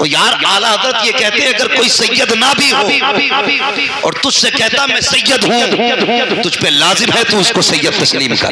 اور یار اعلیٰ حضرت یہ کہتے ہیں اگر کوئی سید نہ بھی ہو اور تجھ سے کہتا میں سید ہوں، تجھ پہ لازم ہے تو اس کو سید تسلیم کر،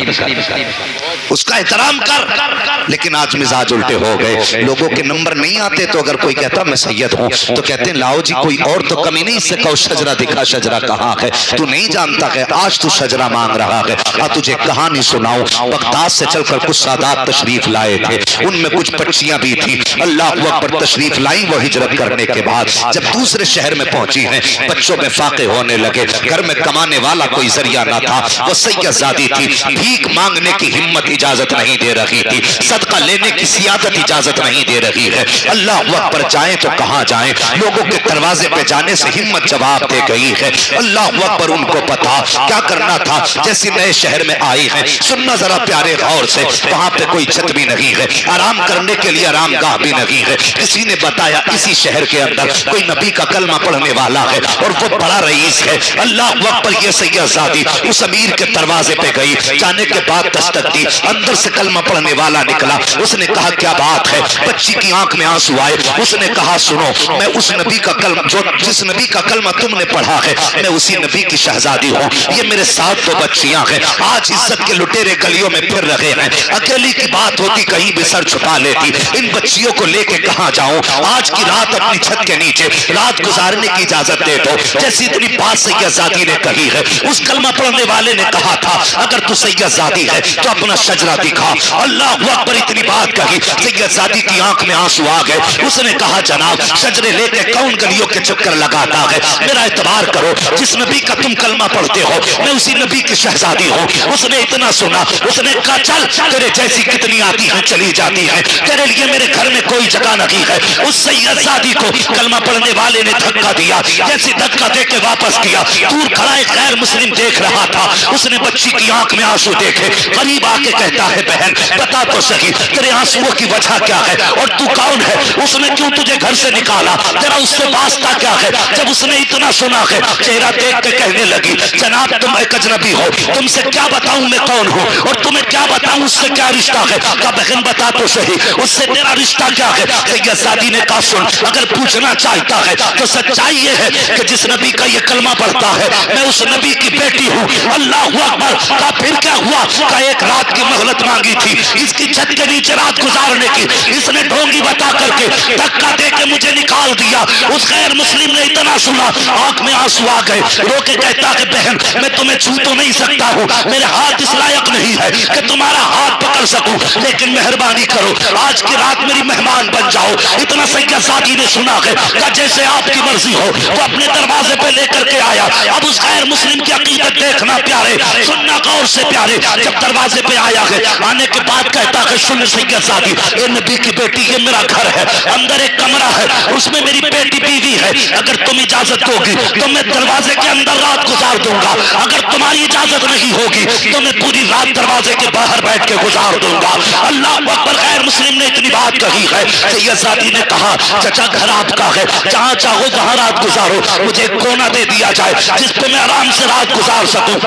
اس کا احترام کر۔ لیکن آج مزاج الٹے ہو گئے، لوگوں کے نمبر نہیں آتے تو اگر کوئی کہتا میں سید ہوں تو کہتے ہیں لاؤ جی کوئی اور تو کمی نہیں، اس سے کہو شجرہ دکھا، شجرہ کہاں ہے؟ تو نہیں جانتا ہے آج تو شجرہ مانگ رہا ہے۔ تجھے کہانی سناؤں، بغداد سے چل کر کچھ سادات تشریف لائے تھے، ان میں کچھ بچیاں بھی تھی، اللہ اکبر تشریف لائیں۔ وہ ہجرت کرنے کے بعد جب دوسرے شہر میں پہنچی ہیں، بچوں میں فاقے ہونے لگے، گھر میں کمانے والا کوئی ذریعہ نہ تھا، وہ سید زادی تھی، بھیک مانگنے کی ہمت اجازت نہیں دے رہی تھی، صدقہ لینے کی سیادت اجازت نہیں دے رہی ہے۔ اللہ اکبر جائیں تو کہاں جائیں، لوگوں کے دروازے پہ جانے سے ہمت جواب دے گئی ہے۔ اللہ اکبر ان کو پتا کیا کرنا تھا، جیسے نئے شہر میں آئی ہے، سننا ذرا پیارے غور سے، وہاں پہ کوئی چھت بھی نہیں ہے، آرام کرنے کے لیے آرام گاہ بھی نہیں ہے۔ کسی نے بتایا اسی شہر کے اندر کوئی نبی کا کلمہ پڑھنے والا ہے اور وہ بڑا رئیس ہے۔ اللہ اکبر یہ سید زادی اس امیر کے دروازے پہ گئی، جانے کے بعد دستک دی، اندر سے کلمہ پڑھنے والا نکلا، اس نے کہا کیا بات ہے؟ بچی کی آنکھ میں آنسو آئے، اس نے کہا سنو، میں اس نبی کا کلمہ جس نبی کا کلمہ تم نے پڑھا ہے میں اسی نبی کی شہزادی ہوں، یہ میرے ساتھ دو بچیاں ہیں، آج عزت کے لٹیرے گلیوں میں پھر رہے ہیں، اکیلی کی بات ہوتی کہیں بھی سر چھپا لیتی، ان بچیوں کو لے کے کہاں جاؤں؟ آج کی رات اپنی چھت کے نیچے رات گزارنے کی اجازت دے دو۔ جیسی اتنی بات سید زادی نے کہی ہے، اس کلمہ پڑھنے والے نے کہا تھا اگر تو سید زادی ہے تو اپنا شجرہ دکھا۔ اللہ اکبر اتنی بات کہی، سید زادی کی آنکھ میں آنسو آ گئے، اس نے کہا جناب شجرے لے کے کون گلیوں کے چکر لگاتا ہے، میرا اعتبار کرو، جس نبی کا تم کلمہ پڑھتے ہو میں اسی نبی کی شہزادی ہوں۔ اس نے اتنا سنا، اس نے کہا چل تیرے جیسی کتنی آتی ہیں چلی جاتی ہیں، تیرے لیے میرے گھر میں کوئی جگہ نہیں ہے۔ اس سید زادی کو کلمہ پڑھنے والے نے دھکا دیا، جیسے دھکا دے کے واپس کیا، دور کھڑا ایک غیر مسلم دیکھ رہا تھا، اس نے بچی کی آنکھ میں آنسو دیکھے، قریب آ کے کہتا ہے بہن بتا تو صحیح تیرے آنسوؤں کی وجہ کیا ہے اور تو کون ہے؟ اس نے کیوں تجھے گھر سے نکالا؟ تیرا اس سے واسطہ کیا ہے؟ جب اس نے اتنا سنا ہے چہرہ دیکھ کے کہنے لگی جناب تم ایک اجنبی ہو، تم سے کیا بتاؤں میں کون ہوں اور تمہیں کیا بتاؤں اس سے کیا رشتہ ہے؟ کہا بہن بتا تو صحیح اس سے تیرا رشتہ کیا ہے؟ سید زادی نے کہا سن اگر پوچھنا چاہتا ہے تو سچائی یہ ہے کہ جس نبی کا یہ کلمہ پڑھتا ہے میں اس نبی کی بیٹی ہوں۔ اللہ اکبر۔ کہا پھر کیا ہوا؟ کہا ایک رات کی مہلت مانگی تھی اس کی چھت کے نیچے رات گزارنے کی، اس نے ڈھونگی بتا کر کے دھکا دے کے مجھے نکال دیا۔ اس غیر مسلم نے اتنا سنا آنکھ میں آنسو آ گئے، رو کے کہتا ہے بہن میں تمہیں چھو تو نہیں سکتا ہوں، میرے ہاتھ اس لائق نہیں ہے کہ تمہارا ہاتھ پکڑ سکوں، لیکن مہربانی کرو آج کی رات میری مہمان بن جاؤ۔ اتنا سید زادی نے سنا ہے کہ جیسے آپ کی مرضی ہو، وہ اپنے دروازے پہ لے کر کے آیا۔ اب اس غیر مسلم کی عقیدت دیکھنا پیارے، سننا غور سے پیارے، جب دروازے پہ آیا ہے آنے کے بعد کہتا ہے سن سید زادی اے نبی کی بیٹی یہ میرا گھر ہے، اندر ایک کمرہ ہے اس میں میری بیٹی بیوی ہے، اگر تم اجازت دو گی تو میں دروازے کے اندر رات گزار دوں گا، اگر تمہاری اجازت نہیں ہوگی تو میں پوری رات دروازے کے باہر بیٹھ کے گزار دوں گا۔ اللہ اکبر۔ غیر مسلم نے اتنی بات کہی ہے، سید زادی نے کہا چچا گھر آپ کا ہے، جہاں چاہو وہاں رات گزارو، مجھے ایک کونا دے دیا جائے جس پہ میں آرام سے رات گزار سکوں۔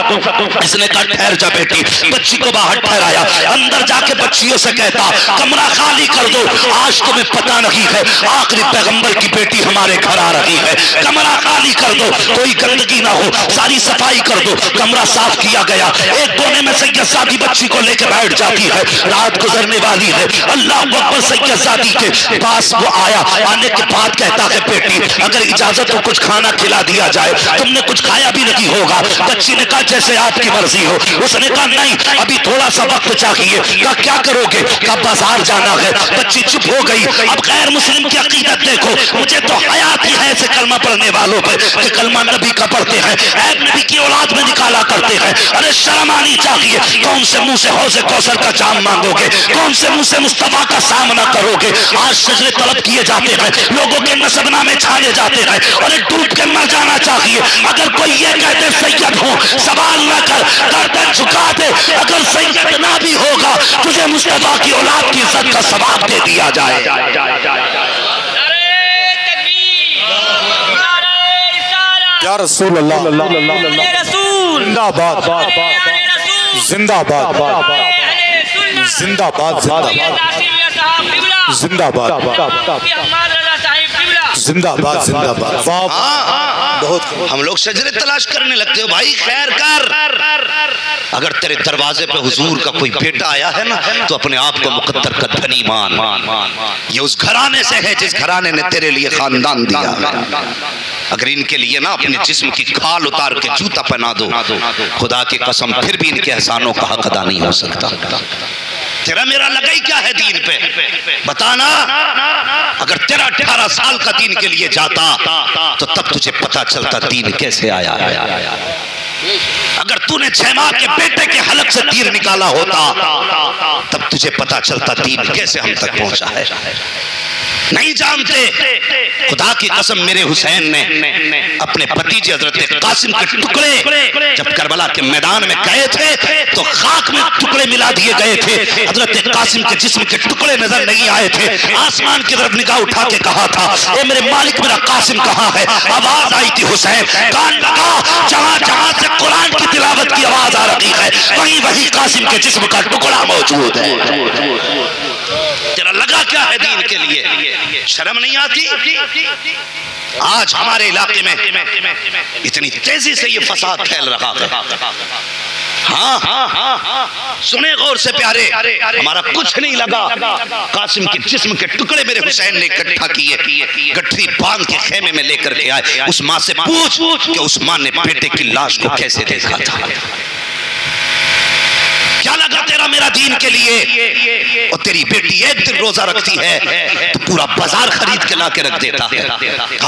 اس نے کہا ٹھہر جا بیٹی، بچی کو باہر ٹھہرایا، اندر جا کے بچیوں سے کہتا کمرہ خالی کر دو، آج تمہیں پتہ نہیں ہے آخری پیغمبر کی بیٹی ہمارے گھر آ رہی ہے، کمرہ خالی کر دو، کوئی گندگی نہ ہو، ساری صفائی کر دو۔ کمرہ صاف کیا گیا، ایک کونے میں سید زادی بچی کو لے کے بیٹھ جاتی ہے، رات گزرنے والی ہے۔ اللہ اکبر۔ سید زادی کے پاس وہ آیا، آنے کے بعد کہتا ہے بیٹی اگر اجازت ہو کچھ کھانا کھلا دیا جائے، تم نے کچھ کھایا بھی نہیں ہوگا۔ بچی نے کہا جیسے آپ کی مرضی ہو۔ اس نے کہا نہیں ابھی تھوڑا سا وقت چاہیے۔ کہا کیا کرو گے؟ کہا بازار جانا ہے۔ بچی چپ ہو گئی۔ اب غیر مسلم کی عقیدت دیکھو، مجھے تو حیات ہی ہے ایسے کلمہ پڑھنے والوں پہ کہ کلمہ نبی کا پڑھتے ہیں، ایک نبی کی اولاد میں نکالا کرتے ہیں۔ ارے شرم آنی چاہیے، کون سے منہ سے حوض کوثر کا جام مانگو گے؟ کون سے منہ سے مصطفیٰ کا سامنا کرو گے؟ آج شجرے طلب کیے جاتے ہیں، لوگوں کے نسب نامے چھانے جاتے ہیں، اور ڈوب کے مر جانا چاہیے۔ اگر کوئی یہ کہتے سید ہوں سوال نہ کر، گردن جھکا دے، اگر سید نہ بھی ہوگا تجھے مصطفیٰ کی اولاد کی عزت کا ثواب دے دیا جائے۔ یا رسول اللہ، زندہ باد زندہ باد زندہ باد زندہ باد زندہ باد۔ زندہ باد زندہ باد. بہت ہم لوگ شجرے تلاش کرنے لگتے ہو بھائی. خیر کر، اگر تیرے دروازے پہ حضور کا کوئی بیٹا آیا ہے نا تو اپنے آپ کو مقدر کا دھنی مان. یہ اس گھرانے سے ہے جس گھرانے نے تیرے لیے خاندان دیا. اگر ان کے لیے نا اپنے جسم کی کھال اتار کے جوتا پہنا دو، خدا کی قسم پھر بھی ان کے احسانوں کا حق ادا نہیں ہو سکتا. تیرا میرا لگائی کیا ہے دین پہ بتانا. اگر تیرا 18 سال کا دین کے لیے جاتا تو تب تجھے پتا چلتا دین کیسے آیا. اگر تو نے 6 ماہ کے بیٹے کے حلق سے تیر نکالا ہوتا تب تجھے پتا چلتا دین کیسے ہم تک پہنچا ہے. نہیں جانتے. خدا کی قسم میرے حسین نے اپنے بھتیجے حضرت قاسم کے ٹکڑے جب کربلا کے میدان میں گئے تھے تو خاک میں ٹکڑے ملا دیے گئے تھے. حضرت قاسم کے جسم کے ٹکڑے نظر نہیں آئے تھے. آسمان کی طرف نگاہ اٹھا کے کہا تھا اے میرے مالک میرا قاسم کہاں ہے. آواز آئی تھی حسین کان لگا جہاں جہاں سے قرآن کی تلاوت کی آواز آ رہی ہے وہی قاسم کے جسم کا ٹکڑا موجود ہے. تیرا لگا کیا ہے دین کے لیے؟ شرم نہیں آتی؟ آج ہمارے علاقے میں اتنی تیزی سے یہ فساد پھیل رہا ہے. ہاں سنے غور سے پیارے، ہمارا کچھ نہیں لگا. قاسم کے جسم کے ٹکڑے میرے حسین نے اکٹھا کیے، گٹھری باندھ کے خیمے میں لے کر کے آئے. اس ماں سے پوچھ کہ اس ماں نے بیٹے کی لاش کو کیسے دیکھا تھا. کیا لگا تیرا میرا دین کے لیے؟ اور تیری بیٹی ایک دن روزہ رکھتی ہے تو پورا بازار خرید کے لا کے رکھ دیتا ہے.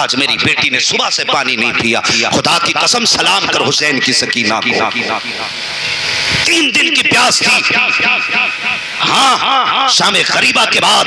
آج میری بیٹی نے صبح سے پانی نہیں پیا. خدا کی قسم سلام کر حسین کی سکینہ کو. 3 دن کی پیاس تھی. ہاں شام غریبہ کے بعد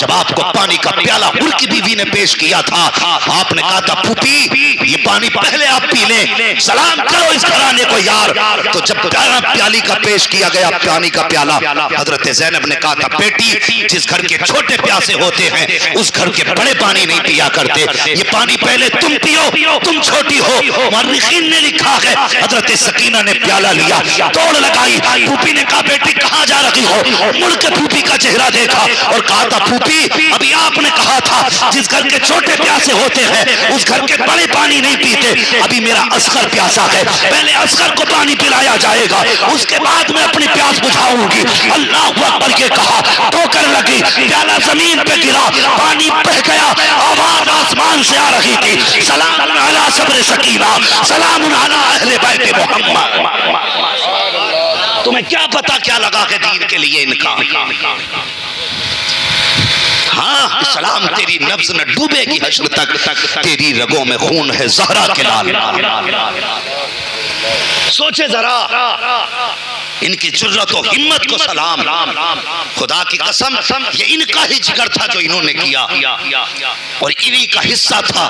جب آپ کو پانی کا پیالہ ان کی بیوی نے پیش کیا تھا آپ نے کہا تھا پھوپھی یہ پانی پہلے آپ پی لیں، سلام کرو اس گھرانے کو یار. تو جب پیالی کا پیش کیا گیا پانی کا پیالہ، حضرت زینب نے کہا تھا بیٹی جس گھر کے چھوٹے پیاسے ہوتے ہیں اس گھر کے بڑے پانی نہیں پیا کرتے. یہ پانی پہلے تم پیو، تم چھوٹی ہو. مورخین نے لکھا ہے حضرت سکینہ نے پیالہ لیا، دوڑ لگائی. پھوپھی نے کہا بیٹی کہاں جا رہی ہو؟ مڑ کے پھوپھی کا چہرہ دیکھا اور کہا تھا پھوپھی ابھی آپ نے کہا تھا جس گھر کے چھوٹے پیاسے ہوتے ہیں اس گھر کے بڑے پانی نہیں پیتے. ابھی میرا اصغر پیاسا ہے، پہلے اصغر کو پانی پلایا جائے گا اس کے بعد میں اپنی پیاس بجھاؤں گی. اللہ اکبر یہ کہا ٹھوکر لگی، پیالہ زمین پہ گرا، پانی بہہ گیا. آواز آسمان سے آ رہی تھی سلام علی صبر سکینہ، سلام علی اہل بیت محمد. تمہیں کیا پتا کیا لگا کہ دین کے لیے ان کا. ہاں اسلام تیری نبض نہ ڈوبے گی حشر تک، تیری رگوں میں خون ہے زہرا کے لال. سوچے ذرا ان کی جرت و ہمت کو سلام. خدا کی قسم یہ ان کا ہی جگر تھا جو انہوں نے کیا اور انہی کا حصہ تھا.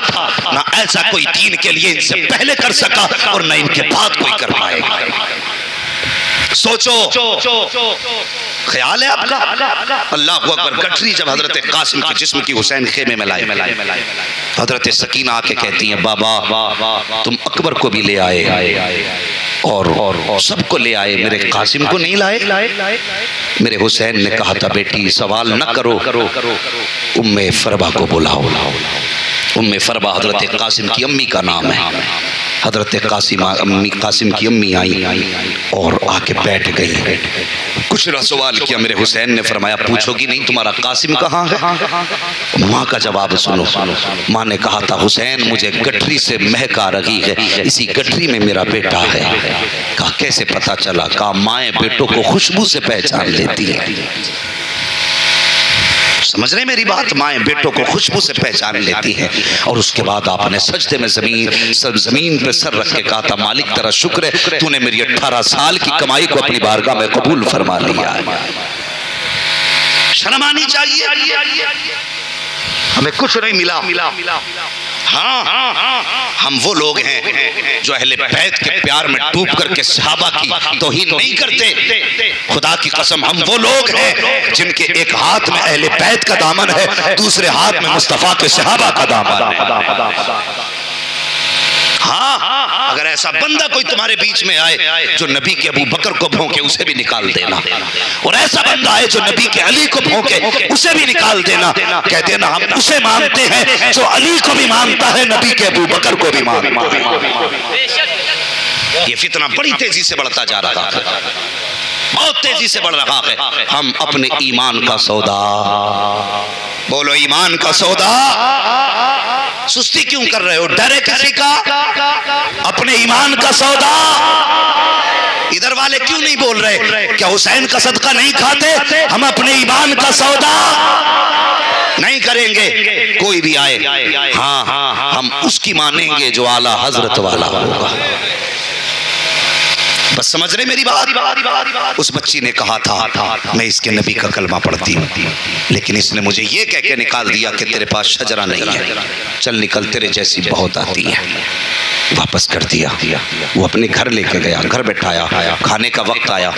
نہ ایسا کوئی دین کے لیے ان سے پہلے کر سکا اور نہ ان کے بعد کوئی کر پائے گا. سوچو خیال ہے آپ کا. اللہ اکبر. گٹھری جب حضرت قاسم کے جسم کی حسین خیمے میں لائے، حضرت سکینہ آ کے کہتی ہیں بابا تم اکبر کو بھی لے آئے اور سب کو لے آئے، میرے قاسم کو نہیں لائے. میرے حسین نے کہا تھا بیٹی سوال نہ کرو، ام فربا کو بلاؤ. ام فربا حضرت قاسم کی امی کا نام ہے. حضرت قاسم کی امی آئی اور آ کے بیٹھ گئی. کچھ سوال کیا، میرے حسین نے فرمایا پوچھو گی نہیں تمہارا قاسم کہاں ہے؟ ماں کا جواب سنو. ماں نے کہا تھا حسین مجھے گٹھری سے مہک آ رہی ہے، اسی گٹھری میں میرا بیٹا ہے. کہا کیسے پتا چلا؟ کہا مائیں بیٹوں کو خوشبو سے پہچان لیتی ہے. سمجھ رہے میری بات؟ مائیں بیٹوں کو خوشبو سے پہچان لیتی ہیں. اور اس کے بعد آپ نے سجدے میں زمین پہ سر رکھ کے کہا تھا مالک تیرا شکر ہے تو نے میری 18 سال کی کمائی کو اپنی بارگاہ میں قبول فرما لیا. شرم آنی چاہیے. ہمیں کچھ نہیں ملا. ہاں ہم وہ لوگ ہیں جو اہل بیت کے پیار میں ڈوب کر کے صحابہ کی توہین نہیں کرتے. خدا کی قسم ہم وہ لوگ ہیں جن کے ایک ہاتھ میں اہل بیت کا دامن ہے، دوسرے ہاتھ میں مصطفیٰ کے صحابہ کا دامن ہے. ہاں اگر ایسا بندہ کوئی تمہارے بیچ میں آئے جو نبی کے ابو بکر کو بھونکے اسے بھی نکال دینا، اور ایسا بندہ آئے جو نبی کے علی کو بھونکے اسے بھی نکال دینا، کہہ دینا ہم اسے مانتے ہیں جو علی کو بھی مانتا ہے، نبی کے ابو بکر کو بھی مانتا ہے۔ یہ فتنہ بڑی تیزی سے بڑھتا جا رہا ہے، بہت تیزی سے بڑھ رہا ہے۔ ہم اپنے ایمان کا سودا، بولو ایمان کا سودا، سستی کیوں کر رہے ہو؟ ڈرے کسی کا؟ اپنے ایمان کا سودا ادھر والے کیوں نہیں بول رہے؟ کیا حسین کا صدقہ نہیں کھاتے؟ ہم اپنے ایمان کا سودا نہیں کریں گے، کوئی بھی آئے ہاں ہم اس کی مانیں گے جو اعلیٰ حضرت والا ہوگا۔ بس سمجھ رہے میری بات؟ اس بچی نے کہا تھا میں اس کے نبی کا کلمہ پڑھتی ہوں، لیکن اس نے مجھے یہ کہہ کے نکال دیا کہ تیرے پاس شجرہ نہیں ہے، چل نکل، تیرے جیسی بہت آتی ہے۔ واپس کر دیا، وہ اپنے گھر لے کے گیا، گھر بٹھایا، کھانے کا وقت آیا،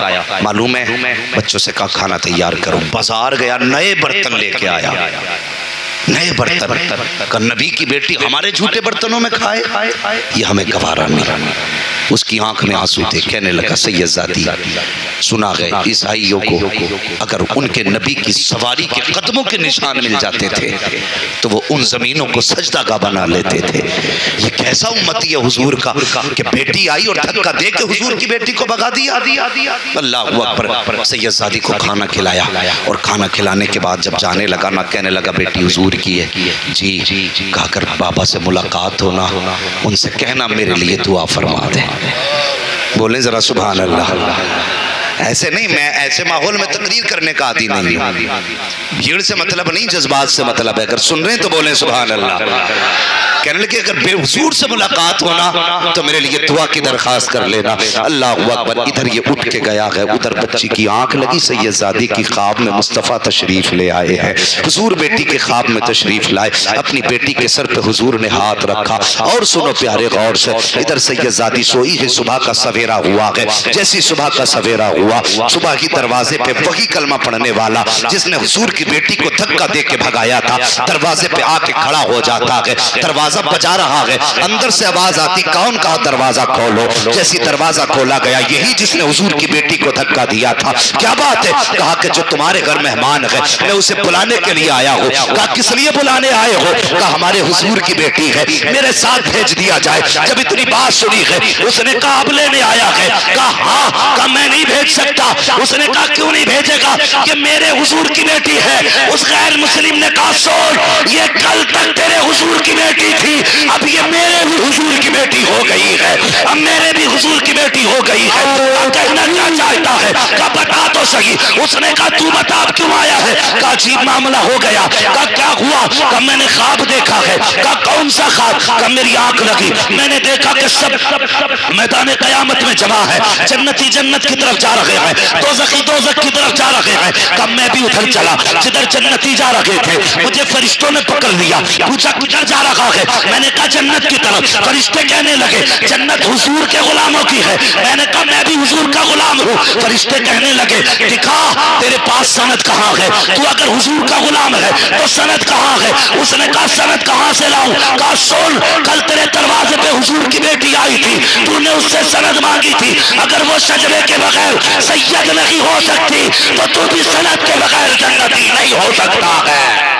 معلوم ہے بچوں سے کہا کھانا تیار کرو، بازار گیا، نئے برتن لے کے آیا، نئے برتن، کہ نبی کی بیٹی ہمارے جھوٹے برتنوں میں کھائے، یہ ہمیں گوارا نہیں۔ اس کی آنکھ میں آنسو تھے، کہنے لگا سید زادی سنا گئے عیسائیوں کو اگر ان کے نبی کی سواری کے قدموں کے نشان مل جاتے تھے تو وہ ان زمینوں کو سجدہ گاہ بنا لیتے تھے۔ یہ کیسا امتی ہے حضور کا کہ بیٹی آئی اور دھکا دے کے حضور کی بیٹی کو بھگا دیا۔ اللہ اکبر۔ سید زادی کو کھانا کھلایا، اور کھانا کھلانے کے بعد جب جانے لگا نہ کہنے لگا بیٹی حضور کی ہے، جی کہا کر بابا سے ملاقات ہونا، ان سے کہنا میرے لیے دعا فرما دے۔ بولیں ذرا سبحان اللہ۔ ایسے نہیں، میں ایسے ماحول میں تقریر کرنے کا عادی نہیں ہوں، بھیڑ سے مطلب نہیں، جذبات سے مطلب ہے۔ اگر سن رہے ہیں تو بولیں سبحان اللہ۔ کہنے لگے اگر بے حضور سے ملاقات ہونا تو میرے لیے دعا کی درخواست کر لینا۔ اللہ اکبر۔ ادھر یہ اٹھ کے گیا ہے، ادھر بچی کی آنکھ لگی، سید زادی کی خواب میں مصطفیٰ تشریف لے آئے ہیں، حضور بیٹی کے خواب میں تشریف لائے، اپنی بیٹی کے سر پہ حضور نے ہاتھ رکھا، اور سنو پیارے غور سے، ادھر سید زادی سوئی ہے، صبح کا سویرا ہوا ہے، جیسی صبح کا سویرا ہوا، صبح کی دروازے پہ وہی کلمہ پڑھنے والا جس نے حضور کی بیٹی کو دھکا دے کے بھگایا تھا، دروازے پہ آ کے کھڑا ہو جاتا ہے، دروازہ بجا رہا ہے، اندر سے آواز آتی کون کہا دروازہ کھولو، جیسی دروازہ کھولا گیا یہی جس نے حضور کی بیٹی کو دھکا دیا تھا۔ کیا بات ہے؟ کہا کہ جو تمہارے گھر مہمان ہے میں اسے بلانے کے لیے آیا ہوں۔ کہا کس لیے بلانے آئے ہو؟ کہا ہمارے حضور کی بیٹی ہے، میرے ساتھ بھیج دیا جائے۔ جب اتنی بات سنی ہے اس نے کہا اب لینے آیا ہے؟ کہا ہاں۔ کہا میں نہیں بھیج سکتا۔ اس نے کہا کیوں نہیں بھیجے گا؟ کہ میرے حضور کی بیٹی ہے۔ اس غیر مسلم نے کہا سن، یہ کل تک تیرے حضور کی بیٹی تھی، اب یہ میرے بھی حضور کی بیٹی ہو گئی ہے، اب میرے بھی حضور کی بیٹی ہو گئی ہے۔ کہنا کیا چاہتا ہے؟ کہا بتا تو صحیح۔ اس نے کہا تو بتا اب کیوں آیا ہے؟ کہا عجیب معاملہ ہو گیا۔ کہا کیا ہوا؟ کہا میں نے خواب دیکھا ہے۔ کہا کون سا خواب؟ کہا میری آنکھ لگی، میں نے دیکھا کہ سب میدان قیامت میں جمع ہے، جنتی جنت کی طرف جا رہے ہیں، دوزخی دوزخ کی طرف جا رہے ہیں۔ کہا میں بھی ادھر چلا جدھر جنتی جا رہے تھے، مجھے فرشتوں نے پکڑ لیا، پوچھا کدھر جا رہا ہے؟ میں نے کہا جنت کی طرف۔ فرشتے کہنے لگے جنت حضور کے غلاموں کی ہے۔ میں نے کہا میں بھی حضور کا غلام ہوں۔ فرشتے کہنے لگے دکھا تیرے پاس سند کہاں ہے؟ تو اگر حضور کا غلام ہے تو سند کہاں ہے؟ اس نے کہا سند کہاں سے لاؤں؟ کہا سن، کل تیرے دروازے پہ حضور کی بیٹی آئی تھی، تو نے اس سے سند مانگی تھی، اگر وہ شجرے کے بغیر سید نہیں ہو سکتی تو تو بھی سند کے بغیر جنتی نہیں ہو سکتا ہے۔